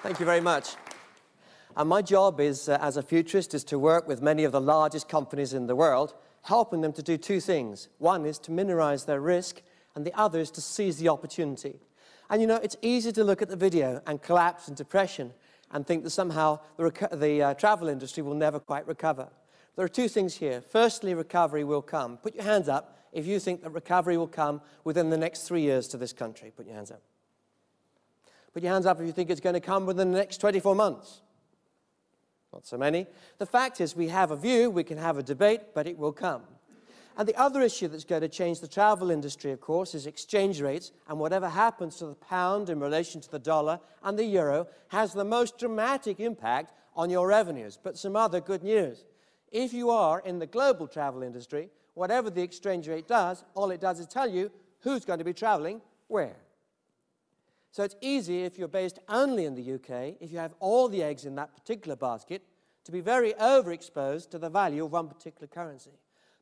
Thank you very much. And my job is, as a futurist, is to work with many of the largest companies in the world, helping them to do two things. One is to minimize their risk, and the other is to seize the opportunity. And you know, it's easy to look at the video and collapse in depression and think that somehow the travel industry will never quite recover. There are two things here. Firstly, recovery will come. Put your hands up if you think that recovery will come within the next 3 years to this country. Put your hands up. Put your hands up if you think it's going to come within the next 24 months. Not so many. The fact is, we have a view, we can have a debate, but it will come. And the other issue that's going to change the travel industry, of course, is exchange rates, and whatever happens to the pound in relation to the dollar and the euro has the most dramatic impact on your revenues. But some other good news. If you are in the global travel industry, whatever the exchange rate does, all it does is tell you who's going to be traveling where. So it's easy if you're based only in the UK, if you have all the eggs in that particular basket, to be very overexposed to the value of one particular currency.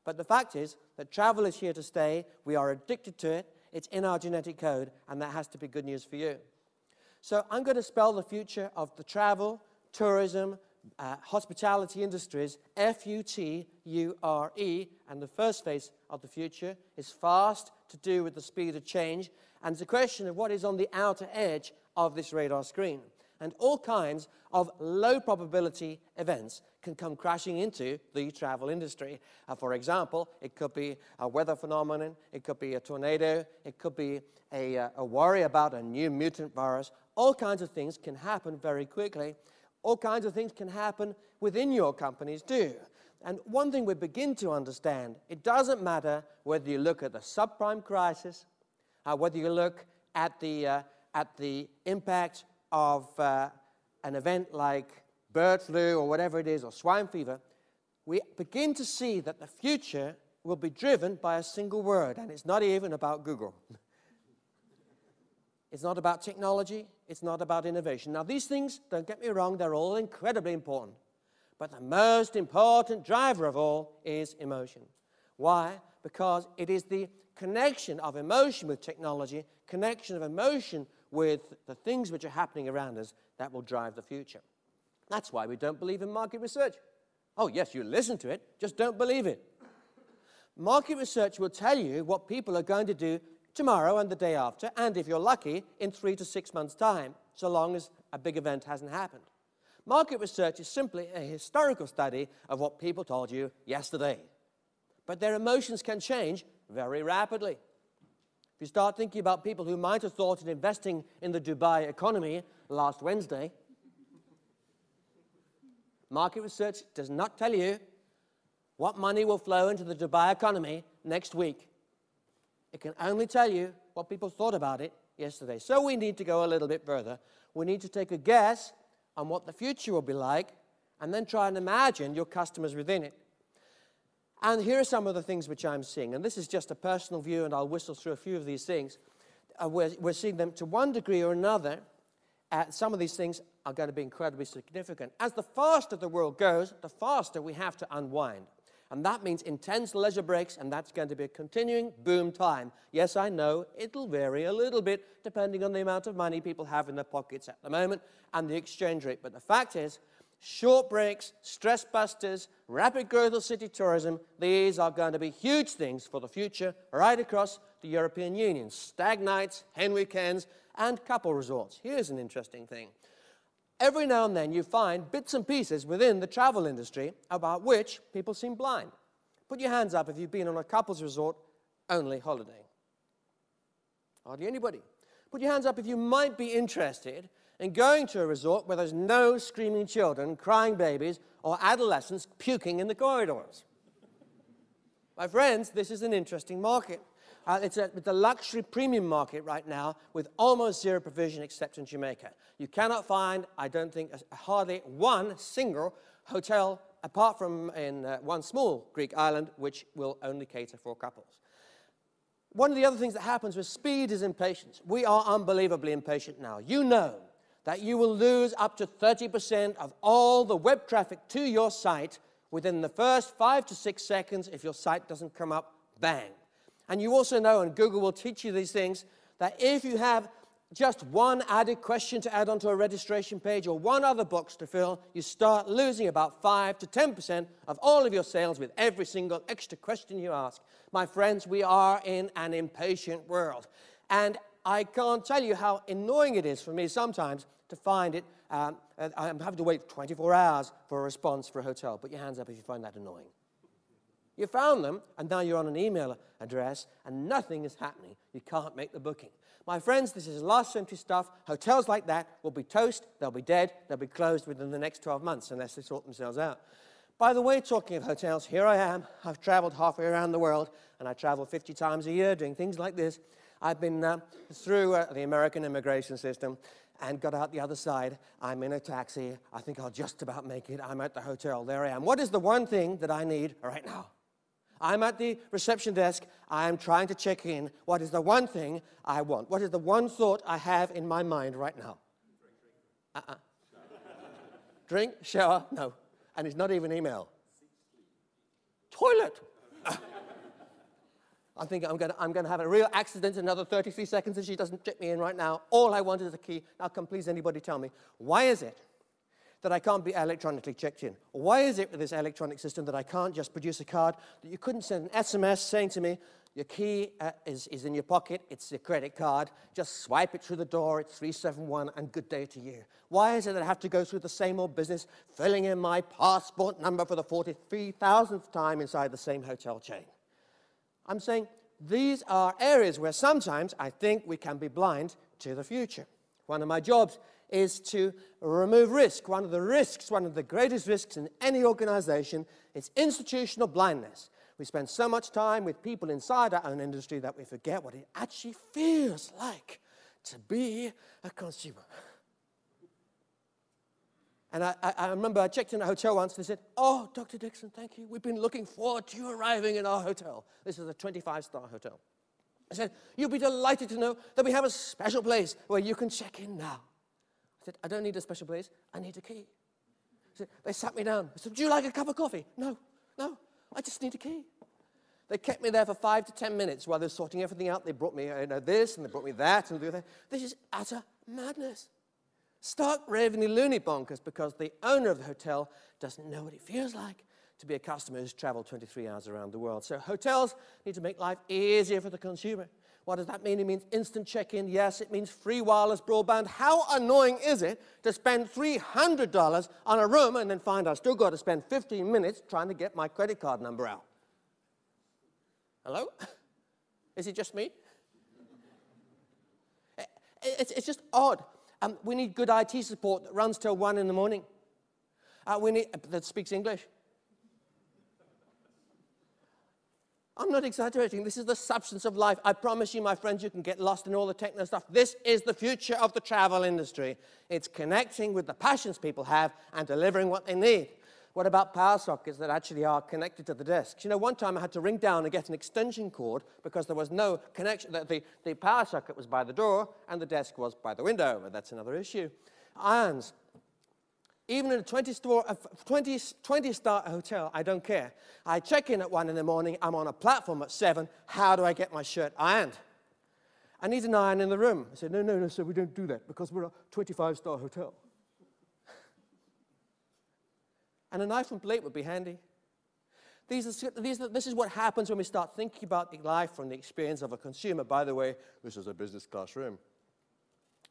But the fact is that travel is here to stay, we are addicted to it, it's in our genetic code, and that has to be good news for you. So I'm going to spell the future of the travel, tourism, hospitality industries, F-U-T-U-R-E, and the first phase of the future is fast, to do with the speed of change, and it's a question of what is on the outer edge of this radar screen. And all kinds of low probability events can come crashing into the travel industry. For example, it could be a weather phenomenon, it could be a tornado, it could be a worry about a new mutant virus. All kinds of things can happen very quickly. All kinds of things can happen within your companies too. And one thing we begin to understand, it doesn't matter whether you look at the subprime crisis, whether you look at the impact of an event like bird flu or whatever it is, or swine fever, we begin to see that the future will be driven by a single word, and it's not even about Google. It's not about technology, it's not about innovation. Now these things, don't get me wrong, they're all incredibly important. But the most important driver of all is emotion. Why? Because it is the connection of emotion with technology, connection of emotion with the things which are happening around us that will drive the future. That's why we don't believe in market research. Oh yes, you listen to it, just don't believe it. Market research will tell you what people are going to do tomorrow and the day after, and if you're lucky, in 3 to 6 months' time, so long as a big event hasn't happened. Market research is simply a historical study of what people told you yesterday. But their emotions can change very rapidly. If you start thinking about people who might have thought of investing in the Dubai economy last Wednesday, market research does not tell you what money will flow into the Dubai economy next week. It can only tell you what people thought about it yesterday. So we need to go a little bit further. We need to take a guess on what the future will be like, and then try and imagine your customers within it. And here are some of the things which I'm seeing, and this is just a personal view, and I'll whistle through a few of these things. We're seeing them to one degree or another. Some of these things are going to be incredibly significant. As the faster the world goes, the faster we have to unwind. And that means intense leisure breaks, and that's going to be a continuing boom time. Yes, I know, it'll vary a little bit depending on the amount of money people have in their pockets at the moment and the exchange rate. But the fact is, short breaks, stress busters, rapid growth of city tourism, these are going to be huge things for the future right across the European Union. Stag nights, hen weekends, and couple resorts. Here's an interesting thing. Every now and then you find bits and pieces within the travel industry about which people seem blind. Put your hands up if you've been on a couples resort only holiday. Hardly anybody. Put your hands up if you might be interested in going to a resort where there's no screaming children, crying babies, or adolescents puking in the corridors. My friends, this is an interesting market. It's a luxury premium market right now with almost zero provision except in Jamaica. You cannot find, I don't think, hardly one single hotel apart from in one small Greek island which will only cater for couples. One of the other things that happens with speed is impatience. We are unbelievably impatient now. You know that you will lose up to 30% of all the web traffic to your site within the first 5 to 6 seconds if your site doesn't come up, bang. And you also know, and Google will teach you these things, that if you have just one added question to add onto a registration page or one other box to fill, you start losing about 5 to 10% of all of your sales with every single extra question you ask. My friends, we are in an impatient world. And I can't tell you how annoying it is for me sometimes to find it. I'm having to wait 24 hours for a response for a hotel. Put your hands up if you find that annoying. You found them, and now you're on an email address, and nothing is happening. You can't make the booking. My friends, this is last century stuff. Hotels like that will be toast, they'll be dead, they'll be closed within the next 12 months unless they sort themselves out. By the way, talking of hotels, here I am. I've traveled halfway around the world, and I travel 50 times a year doing things like this. I've been through the American immigration system and got out the other side. I'm in a taxi. I think I'll just about make it. I'm at the hotel. There I am. What is the one thing that I need right now? I'm at the reception desk. I'm trying to check in. What is the one thing I want? What is the one thought I have in my mind right now? Drink, shower, no. And it's not even email. Toilet. I think I'm going to have a real accident in another 33 seconds if she doesn't check me in right now. All I want is a key. Now, can please anybody tell me, why is it that I can't be electronically checked in? Why is it with this electronic system that I can't just produce a card, that you couldn't send an SMS saying to me, your key is in your pocket, it's your credit card, just swipe it through the door, it's 371, and good day to you? Why is it that I have to go through the same old business, filling in my passport number for the 43,000th time inside the same hotel chain? I'm saying these are areas where sometimes I think we can be blind to the future. One of my jobs is to remove risk. One of the greatest risks in any organization is institutional blindness. We spend so much time with people inside our own industry that we forget what it actually feels like to be a consumer. And I remember I checked in a hotel once and they said, "Oh, Dr. Dixon, thank you. We've been looking forward to you arriving in our hotel." This is a 25-star hotel. I said, "You'll be delighted to know that we have a special place where you can check in now." I said, "I don't need a special place. I need a key." They sat me down. I said, "Would you like a cup of coffee?" No, I just need a key. They kept me there for 5 to 10 minutes while they were sorting everything out. They brought me this and they brought me that and that. This is utter madness. Stark ravingly loony bonkers because the owner of the hotel doesn't know what it feels like to be a customer who's traveled 23 hours around the world. So hotels need to make life easier for the consumer. What does that mean? It means instant check-in. Yes, it means free wireless broadband. How annoying is it to spend $300 on a room and then find I've still got to spend 15 minutes trying to get my credit card number out? Hello? Is it just me? It's just odd. We need good IT support that runs till 1 in the morning. That speaks English. I'm not exaggerating. This is the substance of life. I promise you, my friends, you can get lost in all the techno stuff. This is the future of the travel industry. It's connecting with the passions people have and delivering what they need. What about power sockets that actually are connected to the desks? You know, one time I had to ring down and get an extension cord because there was no connection. The power socket was by the door and the desk was by the window, but that's another issue. Irons. Even in a 20-star hotel, I don't care. I check in at 1 in the morning. I'm on a platform at 7. How do I get my shirt ironed? I need an iron in the room. I said, no, sir, we don't do that because we're a 25-star hotel. And a knife and plate would be handy. This is what happens when we start thinking about the life from the experience of a consumer. By the way, this is a business class room.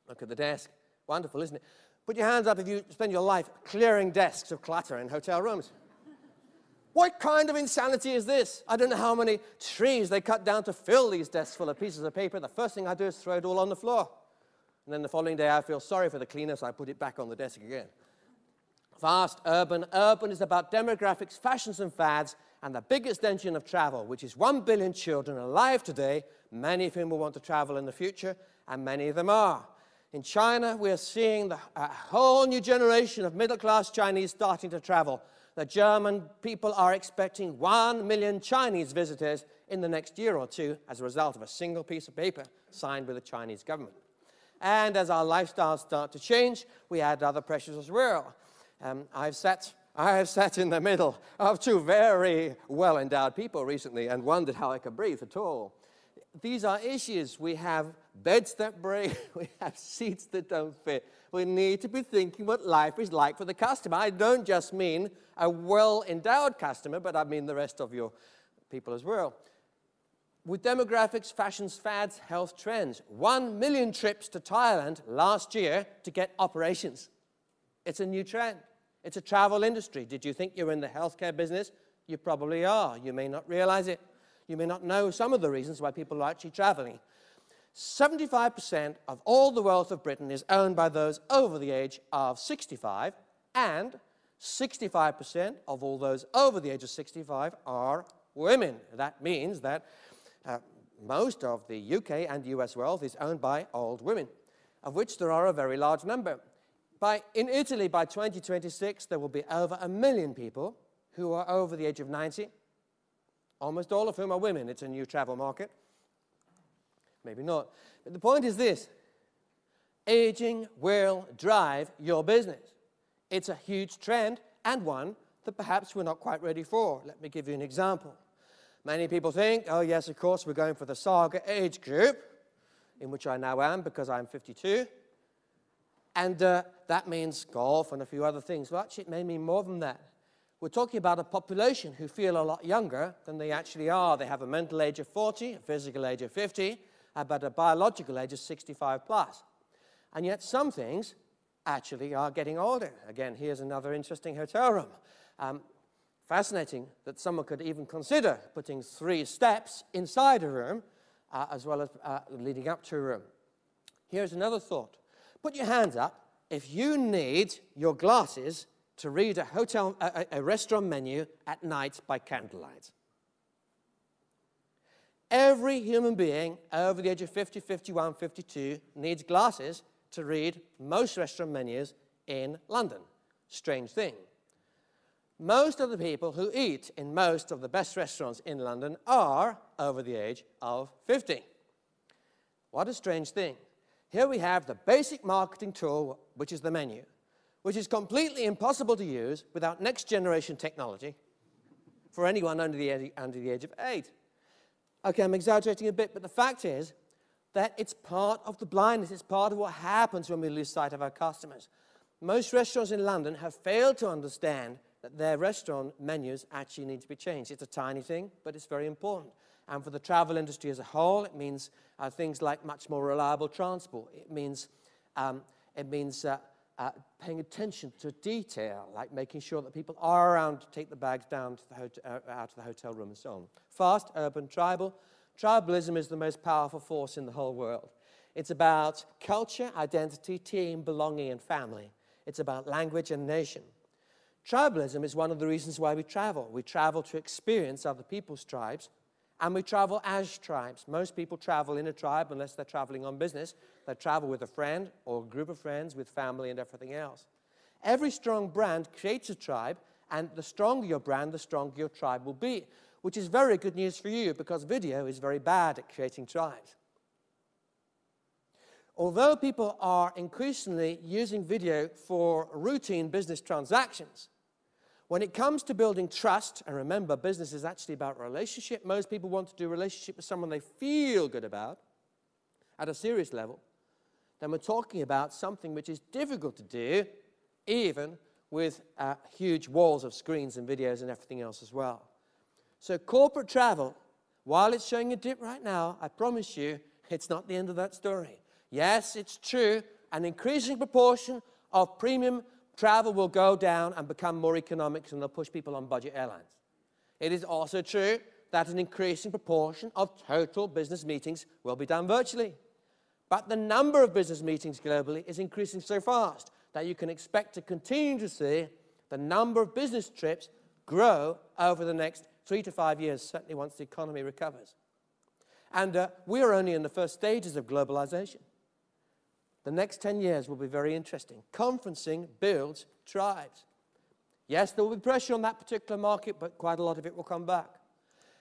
Look at the desk. Wonderful, isn't it? Put your hands up if you spend your life clearing desks of clutter in hotel rooms. What kind of insanity is this? I don't know how many trees they cut down to fill these desks full of pieces of paper. The first thing I do is throw it all on the floor. And then the following day I feel sorry for the cleaner, so I put it back on the desk again. Fast, urban. Urban is about demographics, fashions, and fads, and the biggest engine of travel, which is 1 billion children alive today, many of whom will want to travel in the future, and many of them are. In China, we're seeing a whole new generation of middle-class Chinese starting to travel. The German people are expecting 1 million Chinese visitors in the next year or two as a result of a single piece of paper signed with the Chinese government. And as our lifestyles start to change, we add other pressures as well. I have sat in the middle of 2 very well-endowed people recently and wondered how I could breathe at all. These are issues. We have beds that break, we have seats that don't fit. We need to be thinking what life is like for the customer. I don't just mean a well-endowed customer, but I mean the rest of your people as well. With demographics, fashions, fads, health trends, 1 million trips to Thailand last year to get operations. It's a new trend. It's a travel industry. Did you think you were in the healthcare business? You probably are. You may not realize it. You may not know some of the reasons why people are actually traveling. 75% of all the wealth of Britain is owned by those over the age of 65, and 65% of all those over the age of 65 are women. That means that most of the UK and US wealth is owned by old women, of which there are a very large number. In Italy, by 2026, there will be over 1 million people who are over the age of 90, almost all of whom are women. It's a new travel market. Maybe not. But the point is this: aging will drive your business. It's a huge trend, and one that perhaps we're not quite ready for. Let me give you an example. Many people think, oh yes, of course, we're going for the saga age group, in which I now am because I'm 52. And that means golf and a few other things. Well, actually, it may mean more than that. We're talking about a population who feel a lot younger than they actually are. They have a mental age of 40, a physical age of 50, but a biological age of 65 plus. And yet some things actually are getting older. Again, here's another interesting hotel room. Fascinating that someone could even consider putting 3 steps inside a room as well as leading up to a room. Here's another thought. Put your hands up if you need your glasses to read a restaurant menu at night by candlelight. Every human being over the age of 50, 51, 52 needs glasses to read most restaurant menus in London. Strange thing. Most of the people who eat in most of the best restaurants in London are over the age of 50. What a strange thing. Here we have the basic marketing tool, which is the menu, which is completely impossible to use without next generation technology for anyone under the age of 8. Okay, I'm exaggerating a bit, but the fact is that it's part of the blindness. It's part of what happens when we lose sight of our customers. Most restaurants in London have failed to understand that their restaurant menus actually need to be changed. It's a tiny thing, but it's very important. And for the travel industry as a whole, it means things like much more reliable transport. It means paying attention to detail, like making sure that people are around to take the bags down to the out of the hotel room and so on. Fast, urban, tribal. Tribalism is the most powerful force in the whole world. It's about culture, identity, team, belonging, and family. It's about language and nation. Tribalism is one of the reasons why we travel. We travel to experience other people's tribes, and we travel as tribes. Most people travel in a tribe unless they're traveling on business. They travel with a friend or a group of friends, with family and everything else. Every strong brand creates a tribe, and the stronger your brand, the stronger your tribe will be, which is very good news for you because video is very bad at creating tribes. Although people are increasingly using video for routine business transactions, when it comes to building trust, and remember, business is actually about relationship. Most people want to do a relationship with someone they feel good about at a serious level. Then we're talking about something which is difficult to do, even with huge walls of screens and videos and everything else as well. So corporate travel, while it's showing a dip right now, I promise you, it's not the end of that story. Yes, it's true, an increasing proportion of premium travel will go down and become more economic, and they'll push people on budget airlines. It is also true that an increasing proportion of total business meetings will be done virtually. But the number of business meetings globally is increasing so fast that you can expect to continue to see the number of business trips grow over the next 3 to 5 years, certainly once the economy recovers. And we are only in the first stages of globalization. The next 10 years will be very interesting. Conferencing builds tribes. Yes, there will be pressure on that particular market, but quite a lot of it will come back.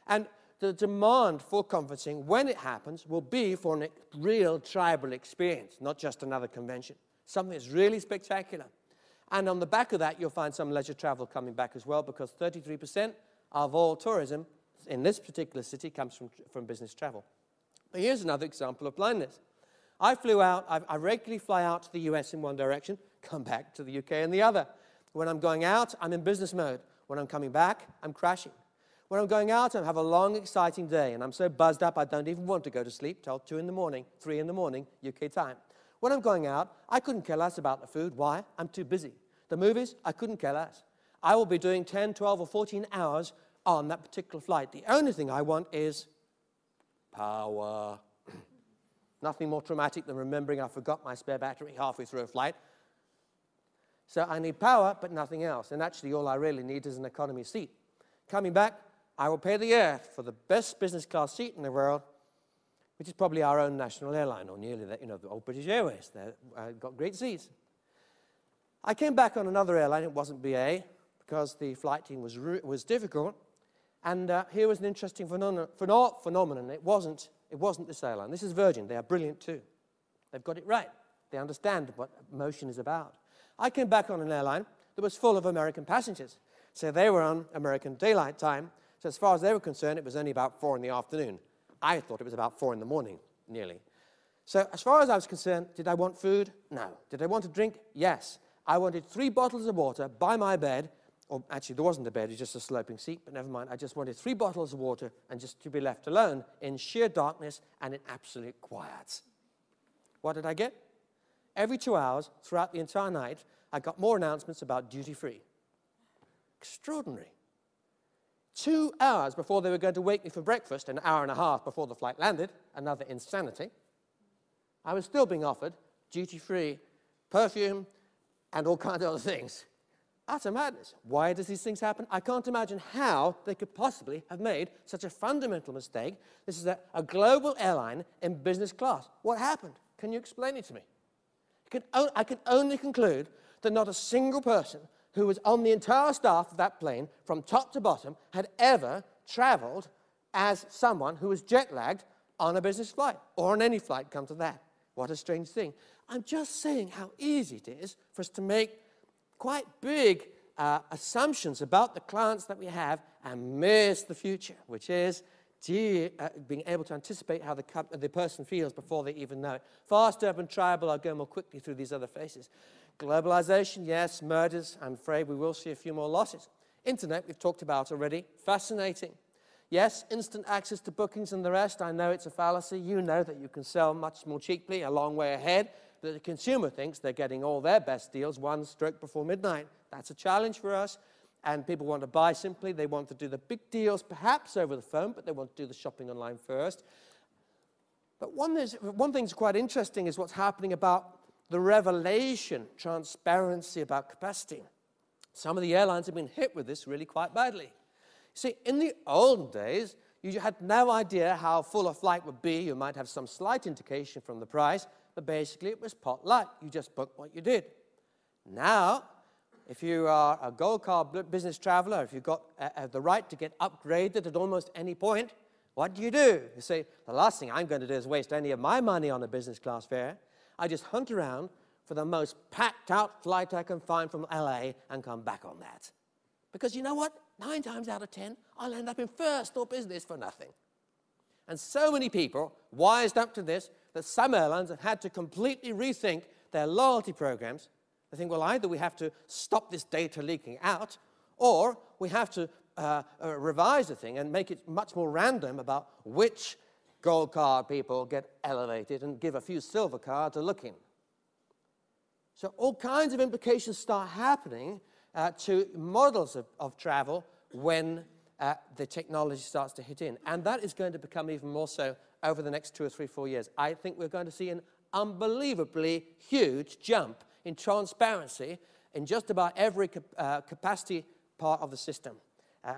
And the demand for conferencing, when it happens, will be for a real tribal experience, not just another convention. Something that's really spectacular. And on the back of that, you'll find some leisure travel coming back as well, because 33% of all tourism in this particular city comes from business travel. But here's another example of blindness. I flew out, I regularly fly out to the US in one direction, come back to the UK in the other. When I'm going out, I'm in business mode. When I'm coming back, I'm crashing. When I'm going out, I have a long, exciting day, and I'm so buzzed up I don't even want to go to sleep till 2 in the morning, 3 in the morning, UK time. When I'm going out, I couldn't care less about the food. Why? I'm too busy. The movies, I couldn't care less. I will be doing 10, 12, or 14 hours on that particular flight. The only thing I want is power. Nothing more traumatic than remembering I forgot my spare battery halfway through a flight. So I need power, but nothing else. And actually, all I really need is an economy seat. Coming back, I will pay the earth for the best business class seat in the world, which is probably our own national airline, or nearly that, the old British Airways. They've got great seats. I came back on another airline. It wasn't BA, because the flight team was difficult. And here was an interesting phenomenon. It wasn't this airline. This is Virgin. They are brilliant too. They've got it right. They understand what motion is about. I came back on an airline that was full of American passengers. So they were on American daylight time. So as far as they were concerned, it was only about 4 in the afternoon. I thought it was about 4 in the morning, nearly. So as far as I was concerned, did I want food? No. Did I want a drink? Yes. I wanted 3 bottles of water by my bed. Or actually, there wasn't a bed, it was just a sloping seat, but never mind. I just wanted 3 bottles of water and just to be left alone in sheer darkness and in absolute quiet. What did I get? Every 2 hours throughout the entire night, I got more announcements about duty-free. Extraordinary. 2 hours before they were going to wake me for breakfast, an hour and a half before the flight landed, another insanity, I was still being offered duty-free perfume and all kinds of other things. Utter madness. Why does these things happen? I can't imagine how they could possibly have made such a fundamental mistake. This is a global airline in business class. What happened? Can you explain it to me? I can only conclude that not a single person who was on the entire staff of that plane, from top to bottom, had ever traveled as someone who was jet-lagged on a business flight, or on any flight, come to that. What a strange thing. I'm just saying how easy it is for us to make quite big assumptions about the clients that we have and miss the future, which is being able to anticipate how the person feels before they even know it. Fast, urban, tribal, I'll go more quickly through these other phases. Globalization, yes. Murders, I'm afraid we will see a few more losses. Internet, we've talked about already. Fascinating. Yes, instant access to bookings and the rest. I know it's a fallacy. You know that you can sell much more cheaply, a long way ahead. That the consumer thinks they're getting all their best deals 1 stroke before midnight. That's a challenge for us. And people want to buy simply. They want to do the big deals, perhaps over the phone, but they want to do the shopping online first. But one thing that's quite interesting is what's happening about the revelation, transparency about capacity. Some of the airlines have been hit with this really quite badly. See, in the olden days, you had no idea how full a flight would be. You might have some slight indication from the price, but basically it was pot luck. You just booked what you did. Now, if you are a gold card business traveler, if you've got the right to get upgraded at almost any point, what do? You say, the last thing I'm going to do is waste any of my money on a business class fare. I just hunt around for the most packed out flight I can find from LA and come back on that. Because you know what? 9 times out of 10, I'll end up in first or business for nothing. And so many people wised up to this that some airlines have had to completely rethink their loyalty programs. They think, well, either we have to stop this data leaking out, or we have to revise the thing and make it much more random about which gold card people get elevated and give a few silver cards a look in. So all kinds of implications start happening to models of travel when the technology starts to hit in. And that is going to become even more so over the next 2 or 3, 4 years. I think we're going to see an unbelievably huge jump in transparency in just about every capacity part of the system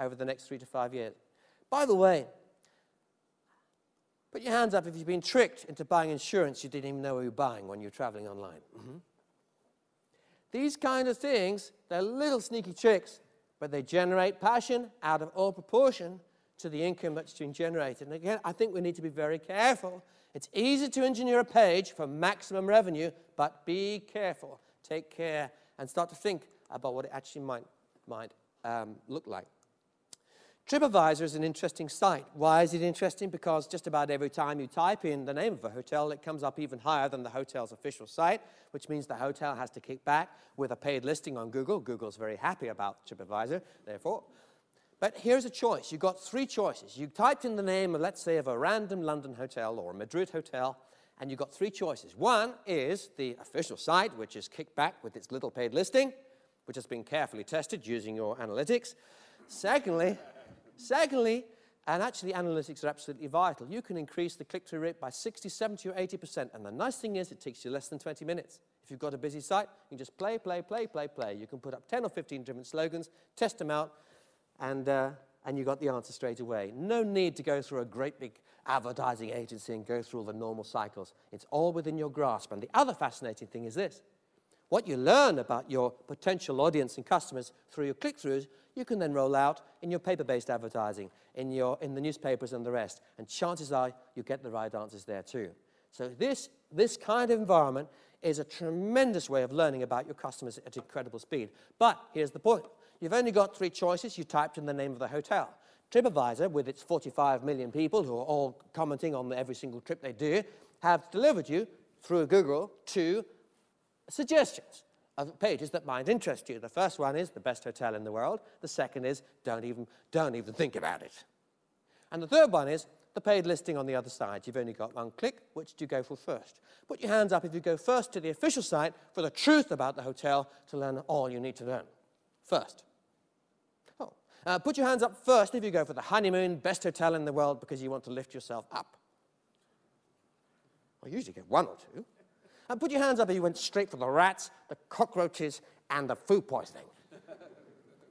over the next 3 to 5 years. By the way, put your hands up if you've been tricked into buying insurance you didn't even know you were buying when you're traveling online. These kind of things, they're little sneaky tricks, but they generate passion out of all proportion to the income that's being generated. And again, I think we need to be very careful. It's easy to engineer a page for maximum revenue, but be careful. Take care and start to think about what it actually might look like. TripAdvisor is an interesting site. Why is it interesting? Because just about every time you type in the name of a hotel, it comes up even higher than the hotel's official site, which means the hotel has to kick back with a paid listing on Google. Google's very happy about TripAdvisor, therefore. But here's a choice. You've got three choices. You typed in the name of, let's say, of a random London hotel or a Madrid hotel, and you've got three choices. One is the official site, which is kicked back with its little paid listing, which has been carefully tested using your analytics. Secondly, and actually analytics are absolutely vital, you can increase the click-through rate by 60, 70, or 80%. And the nice thing is it takes you less than 20 minutes. If you've got a busy site, you can just play, play, play, play, play. You can put up 10 or 15 different slogans, test them out, and you got the answer straight away. No need to go through a great big advertising agency and go through all the normal cycles. It's all within your grasp. And the other fascinating thing is this. What you learn about your potential audience and customers through your click-throughs, you can then roll out in your paper-based advertising, in the newspapers and the rest. And chances are you get the right answers there too. So this kind of environment is a tremendous way of learning about your customers at incredible speed. But here's the point. You've only got three choices. You typed in the name of the hotel. TripAdvisor, with its 45 million people who are all commenting on every single trip they do, have delivered you through Google to suggestions of pages that might interest you. The first one is the best hotel in the world. The second is don't even think about it. And the third one is the paid listing on the other side. You've only got one click. Which do you go for first? Put your hands up if you go first to the official site for the truth about the hotel to learn all you need to learn. First. Put your hands up first if you go for the honeymoon, best hotel in the world because you want to lift yourself up. I usually get one or two. And put your hands up if you went straight for the rats, the cockroaches, and the food poisoning.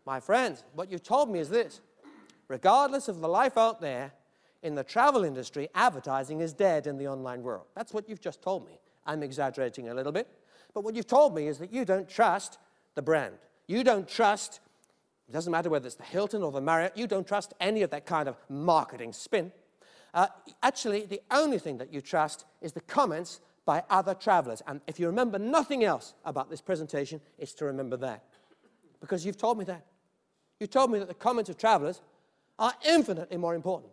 My friends, what you've told me is this. Regardless of the life out there, in the travel industry, advertising is dead in the online world. That's what you've just told me. I'm exaggerating a little bit. But what you've told me is that you don't trust the brand. You don't trust, it doesn't matter whether it's the Hilton or the Marriott, you don't trust any of that kind of marketing spin. Actually, the only thing that you trust is the comments by other travelers. And if you remember nothing else about this presentation, it's to remember that. Because you've told me that. You told me that the comments of travelers are infinitely more important.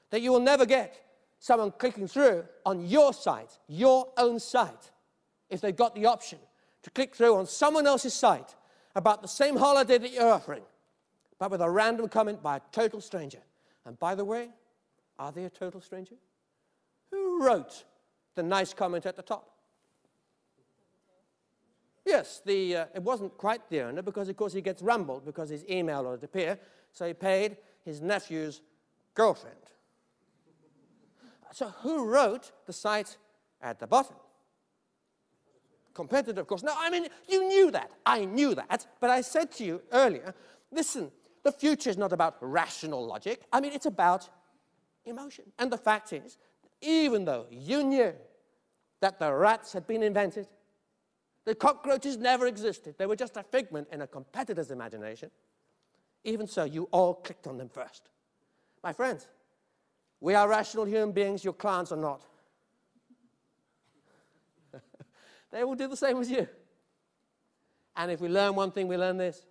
That you will never get someone clicking through on your site, your own site, if they've got the option to click through on someone else's site about the same holiday that you're offering, but with a random comment by a total stranger. And by the way, are they a total stranger? Who wrote the nice comment at the top? Yes, it wasn't quite the owner because, of course, he gets rumbled because his email will appear, so he paid his nephew's girlfriend. So who wrote the site at the bottom? Competitor, of course. No, I mean, you knew that. I knew that. But I said to you earlier, listen, the future is not about rational logic. I mean, it's about emotion. And the fact is, even though you knew that the rats had been invented, the cockroaches never existed, they were just a figment in a competitor's imagination, even so, you all clicked on them first. My friends, we are rational human beings, your clients are not. They will do the same as you. And if we learn one thing, we learn this.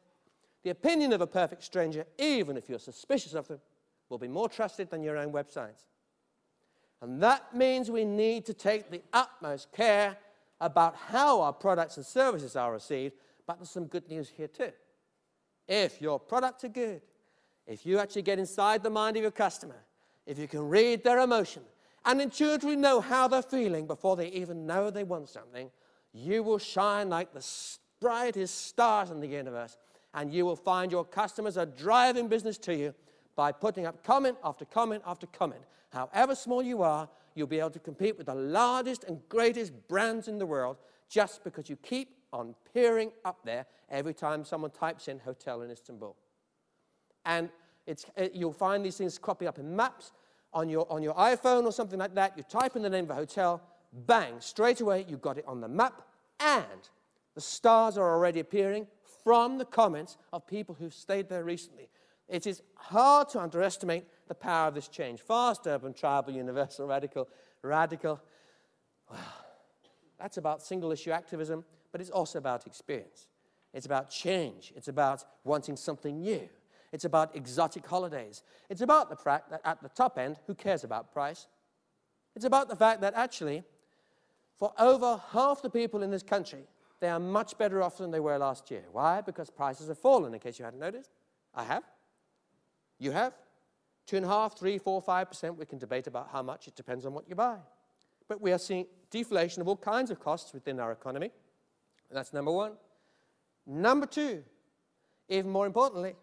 The opinion of a perfect stranger, even if you're suspicious of them, will be more trusted than your own websites. And that means we need to take the utmost care about how our products and services are received, but there's some good news here too. If your products are good, if you actually get inside the mind of your customer, if you can read their emotion and intuitively know how they're feeling before they even know they want something, you will shine like the brightest stars in the universe, and you will find your customers are driving business to you by putting up comment after comment after comment. However small you are, you'll be able to compete with the largest and greatest brands in the world just because you keep on peering up there every time someone types in hotel in Istanbul. And you'll find these things cropping up in maps on your iPhone or something like that. You type in the name of a hotel, bang, straight away you got it on the map, and the stars are already appearing from the comments of people who've stayed there recently. It is hard to underestimate the power of this change. Fast, urban, tribal, universal, radical. Well, that's about single-issue activism, but it's also about experience. It's about change. It's about wanting something new. It's about exotic holidays. It's about the fact that at the top end, who cares about price? It's about the fact that actually, for over half the people in this country, they are much better off than they were last year. Why? Because prices have fallen, in case you hadn't noticed. I have. You have. 2.5%, 3%, 4%, 5%. We can debate about how much. It depends on what you buy. But we are seeing deflation of all kinds of costs within our economy. And that's number one. Number two, even more importantly,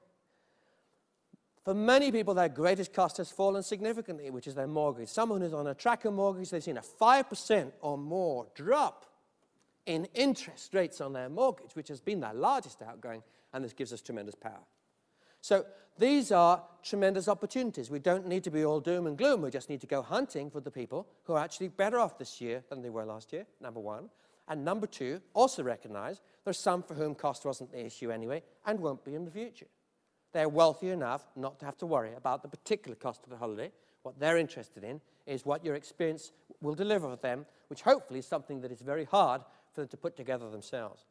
for many people, their greatest cost has fallen significantly, which is their mortgage. Someone who's on a tracker mortgage, they've seen a 5% or more drop in interest rates on their mortgage, which has been their largest outgoing, and this gives us tremendous power. So these are tremendous opportunities. We don't need to be all doom and gloom. We just need to go hunting for the people who are actually better off this year than they were last year, number one. And number two, also recognize there's some for whom cost wasn't the issue anyway and won't be in the future. They're wealthy enough not to have to worry about the particular cost of the holiday. What they're interested in is what your experience will deliver for them, which hopefully is something that is very hard for them to put together themselves.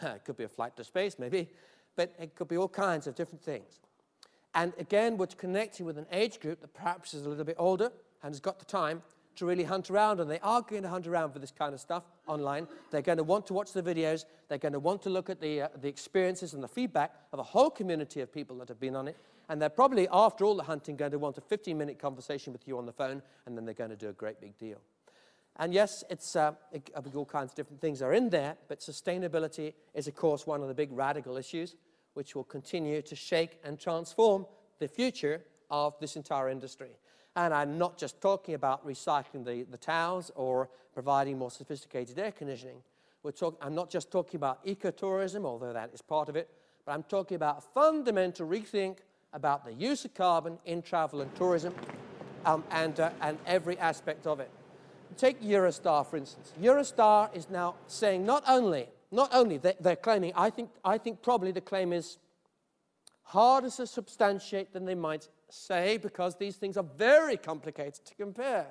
It could be a flight to space, maybe, but it could be all kinds of different things. And again, we're connecting with an age group that perhaps is a little bit older and has got the time to really hunt around, and they are going to hunt around for this kind of stuff online. They're going to want to watch the videos. They're going to want to look at the experiences and the feedback of a whole community of people that have been on it, and they're probably, after all the hunting, going to want a 15-minute conversation with you on the phone, and then they're going to do a great big deal. And yes, all kinds of different things are in there, but sustainability is, of course, one of the big radical issues which will continue to shake and transform the future of this entire industry. And I'm not just talking about recycling the towels or providing more sophisticated air conditioning. I'm not just talking about ecotourism, although that is part of it, but I'm talking about a fundamental rethink about the use of carbon in travel and tourism and every aspect of it. Take Eurostar, for instance. Eurostar is now saying not only they're claiming, I think probably the claim is harder to substantiate than they might say, because these things are very complicated to compare,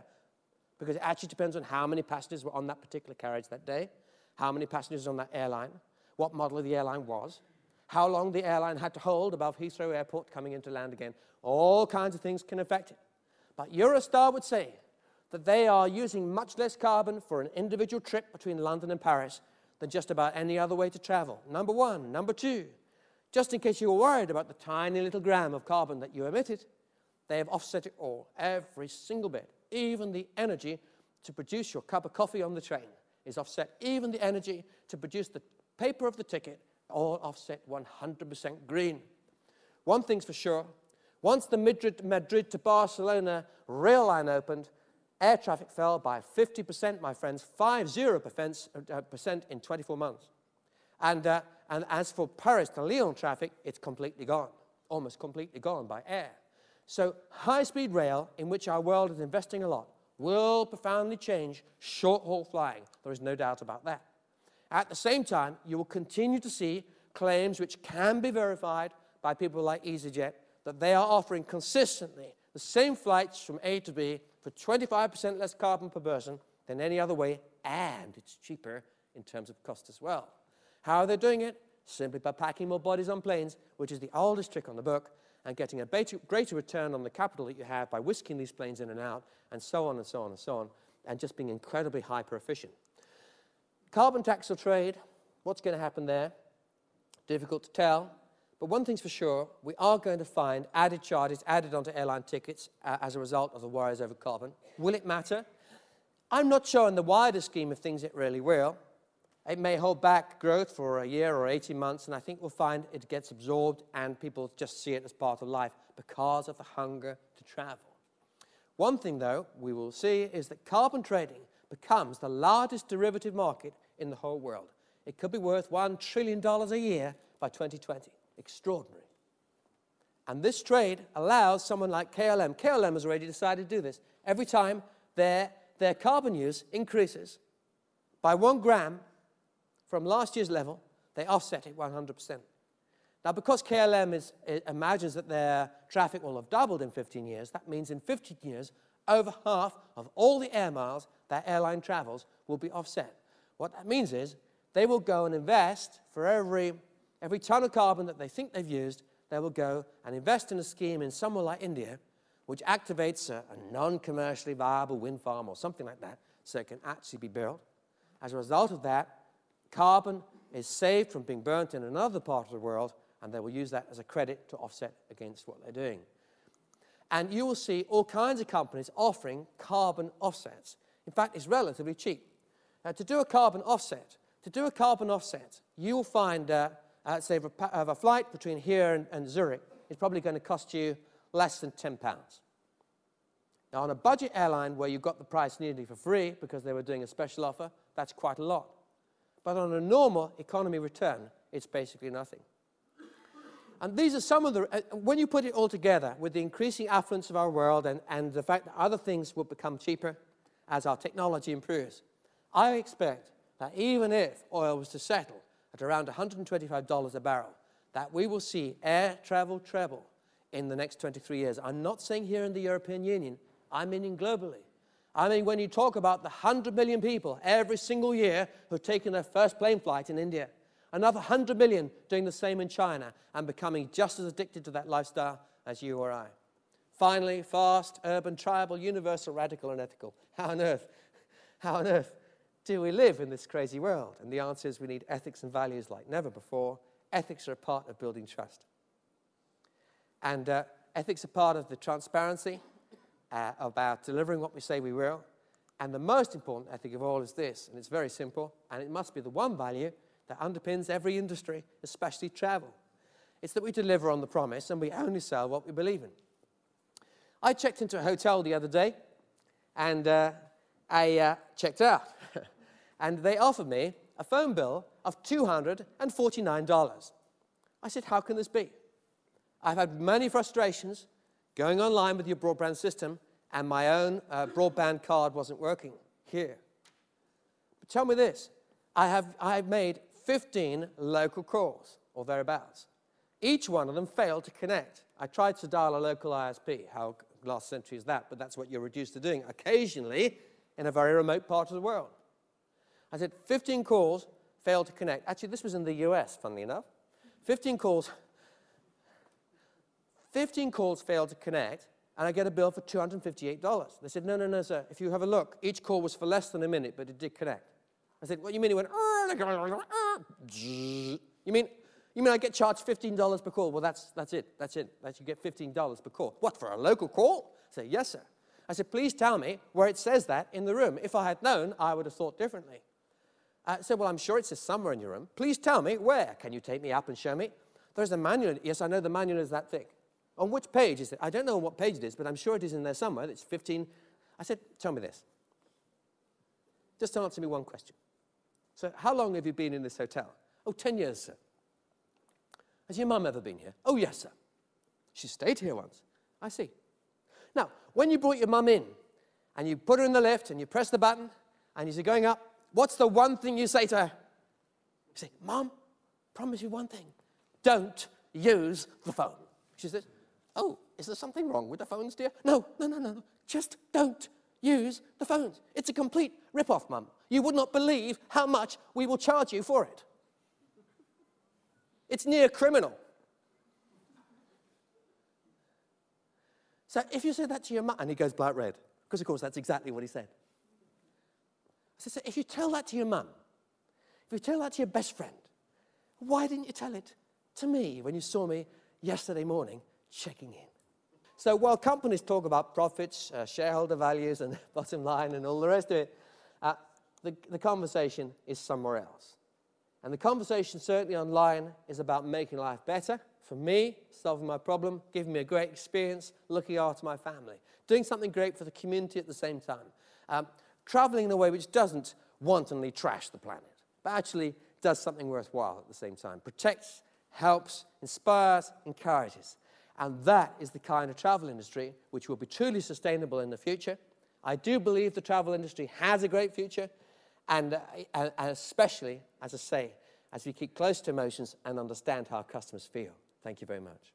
because it actually depends on how many passengers were on that particular carriage that day, how many passengers on that airline, what model of the airline was, how long the airline had to hold above Heathrow Airport coming into land again. All kinds of things can affect it. But Eurostar would say that they are using much less carbon for an individual trip between London and Paris than just about any other way to travel. Number one. Number two, just in case you were worried about the tiny little gram of carbon that you emitted, they have offset it all, every single bit. Even the energy to produce your cup of coffee on the train is offset. Even the energy to produce the paper of the ticket, all offset 100% green. One thing's for sure, once the Madrid to Barcelona rail line opened, air traffic fell by 50%, my friends, 50% in 24 months. And as for Paris to Lyon traffic, it's completely gone, almost completely gone by air. So high-speed rail, in which our world is investing a lot, will profoundly change short-haul flying. There is no doubt about that. At the same time, you will continue to see claims which can be verified by people like EasyJet that they are offering consistently the same flights from A to B for 25% less carbon per person than any other way, and it's cheaper in terms of cost as well. How are they doing it? Simply by packing more bodies on planes, which is the oldest trick on the book, and getting a greater return on the capital that you have by whisking these planes in and out, and so on and so on and so on, and just being incredibly hyper-efficient. Carbon tax or trade, what's going to happen there? Difficult to tell. But one thing's for sure, we are going to find added charges added onto airline tickets as a result of the worries over carbon. Will it matter? I'm not sure in the wider scheme of things it really will. It may hold back growth for a year or 18 months, and I think we'll find it gets absorbed and people just see it as part of life because of the hunger to travel. One thing, though, we will see is that carbon trading becomes the largest derivative market in the whole world. It could be worth $1 trillion a year by 2020. Extraordinary. And this trade allows someone like KLM. KLM has already decided to do this. Every time their carbon use increases by 1 gram from last year's level, they offset it 100%. Now, because KLM imagines that their traffic will have doubled in 15 years, that means in 15 years, over half of all the air miles that airline travels will be offset. What that means is they will go and invest for every ton of carbon that they think they've used, they will go and invest in a scheme in somewhere like India, which activates a non-commercially viable wind farm or something like that, so it can actually be built. As a result of that, carbon is saved from being burnt in another part of the world, and they will use that as a credit to offset against what they're doing. And you will see all kinds of companies offering carbon offsets. In fact, it's relatively cheap. To do a carbon offset, you will find, say, of a flight between here and Zurich, it's probably going to cost you less than £10. Now, on a budget airline where you've got the price nearly for free because they were doing a special offer, that's quite a lot. But on a normal economy return, it's basically nothing. And these are some of the, when you put it all together with the increasing affluence of our world and the fact that other things will become cheaper as our technology improves, I expect that even if oil was to settle at around $125 a barrel, that we will see air travel treble in the next 23 years. I'm not saying here in the European Union, I'm meaning globally. I mean when you talk about the 100 million people every single year who've taken their first plane flight in India, another 100 million doing the same in China and becoming just as addicted to that lifestyle as you or I. Finally, fast, urban, tribal, universal, radical, and ethical. How on earth do we live in this crazy world? And the answer is we need ethics and values like never before. Ethics are a part of building trust. And ethics are part of the transparency about delivering what we say we will. And the most important ethic of all is this, and it's very simple, and it must be the one value that underpins every industry, especially travel. It's that we deliver on the promise and we only sell what we believe in. I checked into a hotel the other day, and I checked out. And they offered me a phone bill of $249. I said, how can this be? I've had many frustrations going online with your broadband system, and my own broadband card wasn't working here. But tell me this, I have made 15 local calls, or thereabouts. Each one of them failed to connect. I tried to dial a local ISP. How last century is that? But that's what you're reduced to doing, occasionally in a very remote part of the world. I said 15 calls failed to connect. Actually, this was in the US, funnily enough. 15 calls failed to connect, and I get a bill for $258. They said, no, sir. If you have a look, each call was for less than a minute, but it did connect. I said, what do you mean? It went, you mean I get charged $15 per call? Well, that's it. You get $15 per call. What, for a local call? I said, yes, sir. I said, please tell me where it says that in the room. If I had known, I would have thought differently. I said, well, I'm sure it says somewhere in your room. Please tell me where. Can you take me up and show me? There's a manual. Yes, I know the manual is that thick. On which page is it? I don't know on what page it is, but I'm sure it is in there somewhere. It's 15. I said, tell me this. Just answer me one question. So how long have you been in this hotel? Oh, 10 years, sir. Has your mum ever been here? Oh, yes, sir. She stayed here once. I see. Now, when you brought your mum in, and you put her in the lift, and you press the button, and you're going up, what's the one thing you say to her? You say, Mum, promise you one thing. Don't use the phone. She says, oh, is there something wrong with the phones, dear? No. Just don't use the phones. It's a complete rip-off, Mum. You would not believe how much we will charge you for it. It's near criminal. So if you say that to your mum, and he goes bright red, because of course that's exactly what he said. I said, so if you tell that to your mum, if you tell that to your best friend, why didn't you tell it to me when you saw me yesterday morning checking in? So while companies talk about profits, shareholder values, and bottom line, and all the rest of it, the conversation is somewhere else. And the conversation, certainly online, is about making life better for me, solving my problem, giving me a great experience, looking after my family, doing something great for the community at the same time, traveling in a way which doesn't wantonly trash the planet, but actually does something worthwhile at the same time, protects, helps, inspires, encourages. And that is the kind of travel industry which will be truly sustainable in the future. I do believe the travel industry has a great future, and especially, as I say, as we keep close to emotions and understand how customers feel. Thank you very much.